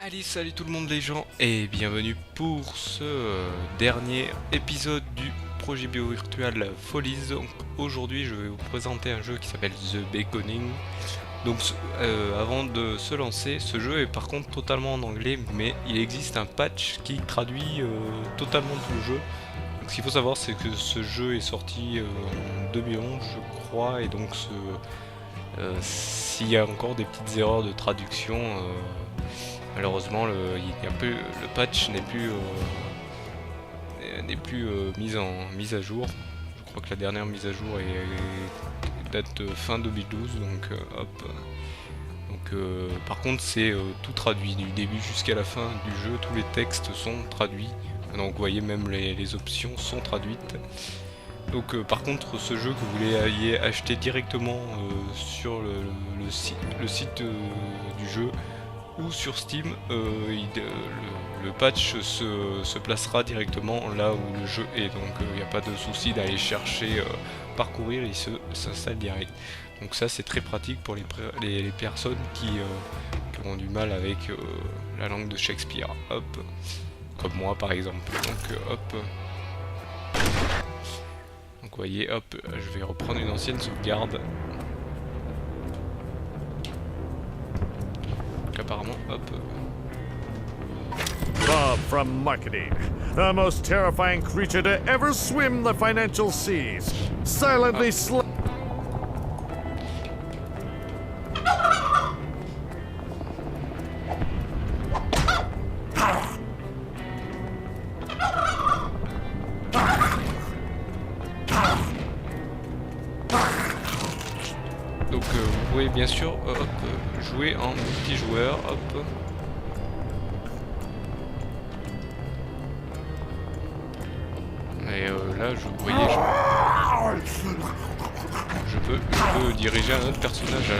Allez, salut tout le monde les gens et bienvenue pour ce dernier épisode du projet bio-virtuel Follies. Donc aujourd'hui je vais vous présenter un jeu qui s'appelle The Beckoning. Donc avant de se lancer, ce jeu est par contre totalement en anglais, mais il existe un patch qui traduit totalement tout le jeu. Donc, ce qu'il faut savoir, c'est que ce jeu est sorti en 2011 je crois, et donc s'il y a encore des petites erreurs de traduction, malheureusement, le patch n'est plus mise à jour. Je crois que la dernière mise à jour date de fin 2012, donc hop. Donc, par contre, c'est tout traduit du début jusqu'à la fin du jeu. Tous les textes sont traduits. Donc, vous voyez, même les options sont traduites. Donc, par contre, ce jeu que vous voulez acheter directement sur le site du jeu ou sur Steam, le patch se placera directement là où le jeu est, donc il n'y a pas de souci d'aller chercher, parcourir, il s'installe direct. Donc ça c'est très pratique pour les personnes qui ont du mal avec la langue de Shakespeare, hop, comme moi par exemple. Donc hop, donc vous voyez, hop, je vais reprendre une ancienne sauvegarde. Donc apparemment, hop. Bob from marketing, the most terrifying creature to ever swim the financial seas, silently Donc vous pouvez bien sûr hop, jouer en multijoueur, hop. Et là, vous voyez, je peux diriger un autre personnage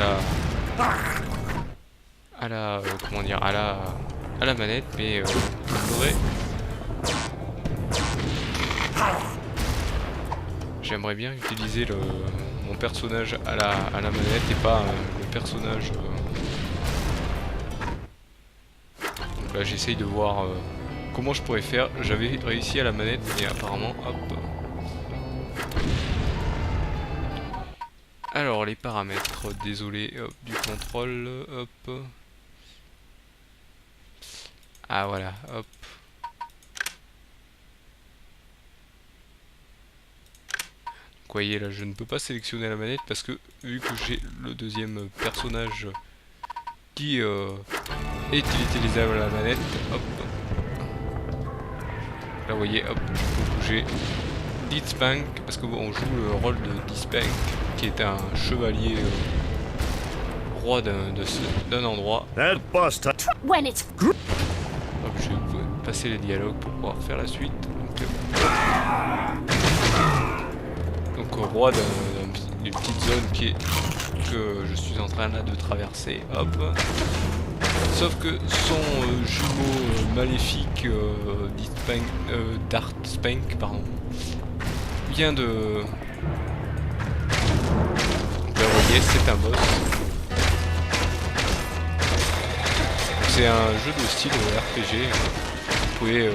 comment dire, à la manette, mais il faudrait... J'aimerais bien utiliser mon personnage à la manette et pas le personnage... Donc là, j'essaye de voir comment je pourrais faire. J'avais réussi à la manette, mais apparemment, hop... Alors, les paramètres, désolé, hop, du contrôle, hop... Ah voilà, hop... Vous voyez là, je ne peux pas sélectionner la manette parce que vu que j'ai le deuxième personnage qui est utilisable à la manette, hop. Là vous voyez, hop, je peux bouger Deathspank parce que on joue le rôle de Deathspank qui est un chevalier roi d'un endroit. that bust. Hop, je vais passer les dialogues pour pouvoir faire la suite. Donc roi d'une petite zone que je suis en train là de traverser, hop. Sauf que son jumeau maléfique, Darkspank, pardon, vient de... Donc là vous voyez, c'est un boss. C'est un jeu de style RPG, vous pouvez...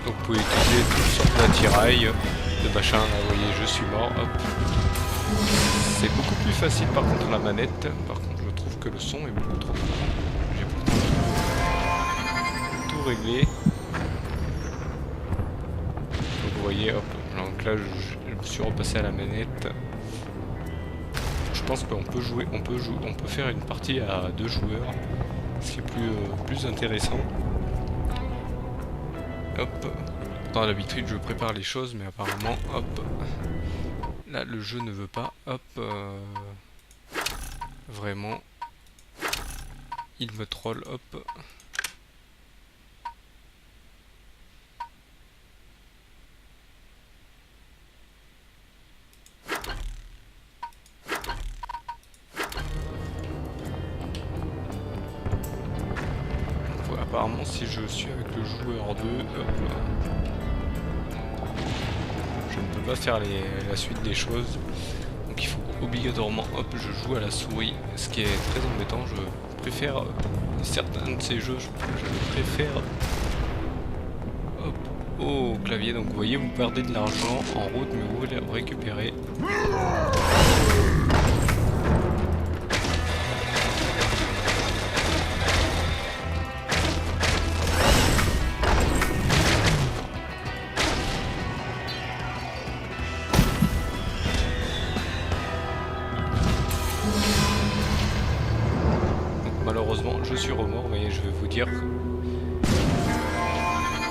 Donc vous pouvez utiliser toutes sortes d'attirails, de machin, là vous voyez je suis mort, hop. C'est beaucoup plus facile par contre la manette, par contre je trouve que le son est beaucoup trop fort. J'ai pourtant tout réglé. Donc vous voyez, hop, donc là je me suis repassé à la manette. Je pense qu'on peut jouer, on peut faire une partie à 2 joueurs, ce qui est plus intéressant. Hop. Dans l'habitude je prépare les choses, mais apparemment, hop. Là le jeu ne veut pas, hop. Vraiment. Il me troll, hop. apparemment si je suis avec le joueur 2, je ne peux pas faire la suite des choses. Donc il faut obligatoirement, je joue à la souris, ce qui est très embêtant. Je préfère certains de ces jeux, je préfère au clavier. Donc vous voyez, vous perdez de l'argent en route, mais vous le récupérez. Malheureusement, je suis remords, mais je vais vous dire que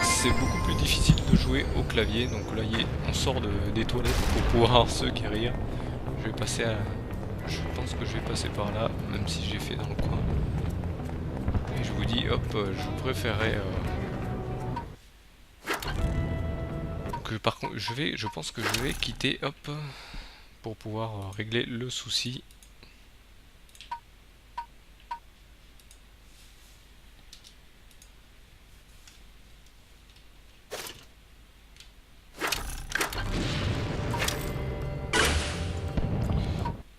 c'est beaucoup plus difficile de jouer au clavier. Donc là, on sort des toilettes pour pouvoir se guérir. Je vais passer à... Je pense que je vais passer par là, même si j'ai fait dans le coin. Et je vous dis, je préférais... par contre, je pense que je vais quitter, pour pouvoir régler le souci.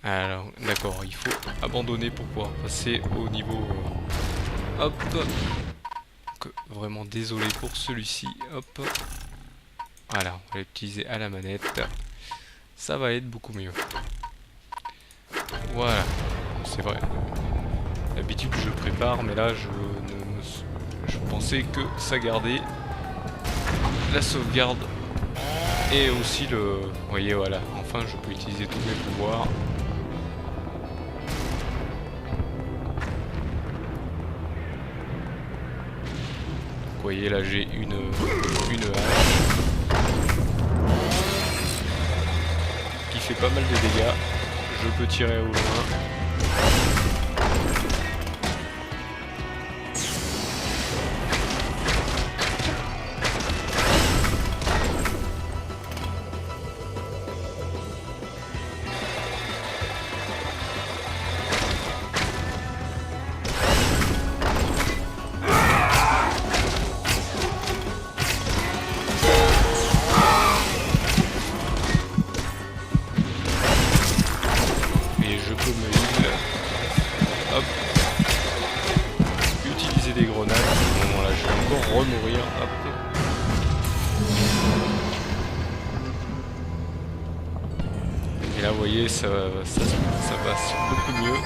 Alors, d'accord, il faut abandonner pour pouvoir passer au niveau... vraiment désolé pour celui-ci. Voilà, on va l'utiliser à la manette. Ça va être beaucoup mieux. Voilà, c'est vrai. D'habitude je prépare, mais là je pensais que ça gardait la sauvegarde. Et aussi vous voyez, voilà, enfin je peux utiliser tous mes pouvoirs. Vous voyez là j'ai une hache qui fait pas mal de dégâts. Je peux tirer au loin. Utiliser des grenades. À ce moment-là, je vais encore remourir. Et là, vous voyez, ça passe beaucoup mieux.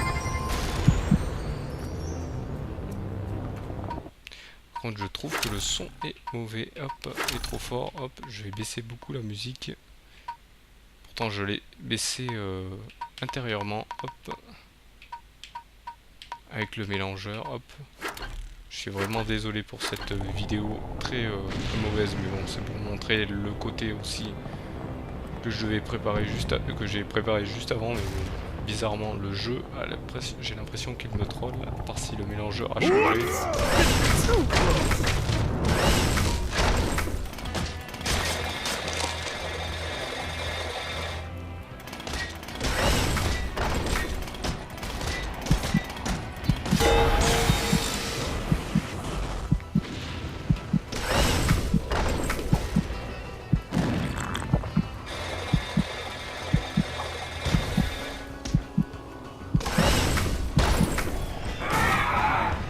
Par contre, je trouve que le son est mauvais. Est trop fort. Je vais baisser beaucoup la musique. Pourtant, je l'ai baissé intérieurement. Avec le mélangeur. Je suis vraiment désolé pour cette vidéo très mauvaise, mais bon, c'est pour montrer le côté aussi que je devais préparer que j'ai préparé juste avant. Mais bizarrement, le jeu, j'ai l'impression qu'il me troll, à part si le mélangeur a changé.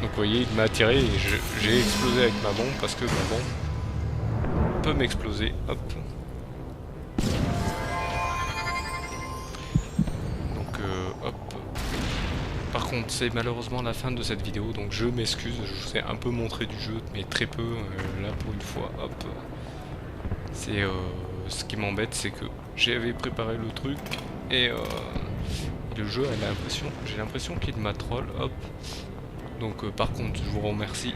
Vous voyez, il m'a attiré et j'ai explosé avec ma bombe parce que ma bombe peut m'exploser. Donc par contre, c'est malheureusement la fin de cette vidéo, donc je m'excuse, je vous ai un peu montré du jeu, mais très peu. Là pour une fois, c'est ce qui m'embête, c'est que j'avais préparé le truc et le jeu j'ai l'impression qu'il m'a troll. Donc par contre, je vous remercie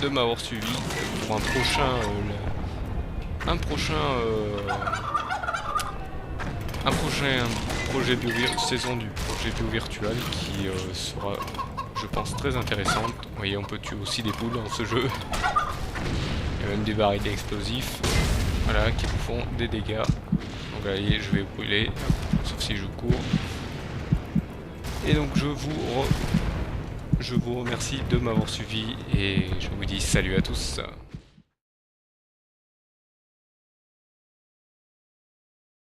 de m'avoir suivi pour un prochain projet saison du projet bio virtuel qui sera, je pense, très intéressante. Vous voyez, on peut tuer aussi des poules dans ce jeu. Il y a même des barils explosifs, voilà, qui vous font des dégâts. Donc vous voyez, je vais brûler, sauf si je cours. Et donc je vous je vous remercie de m'avoir suivi et je vous dis salut à tous.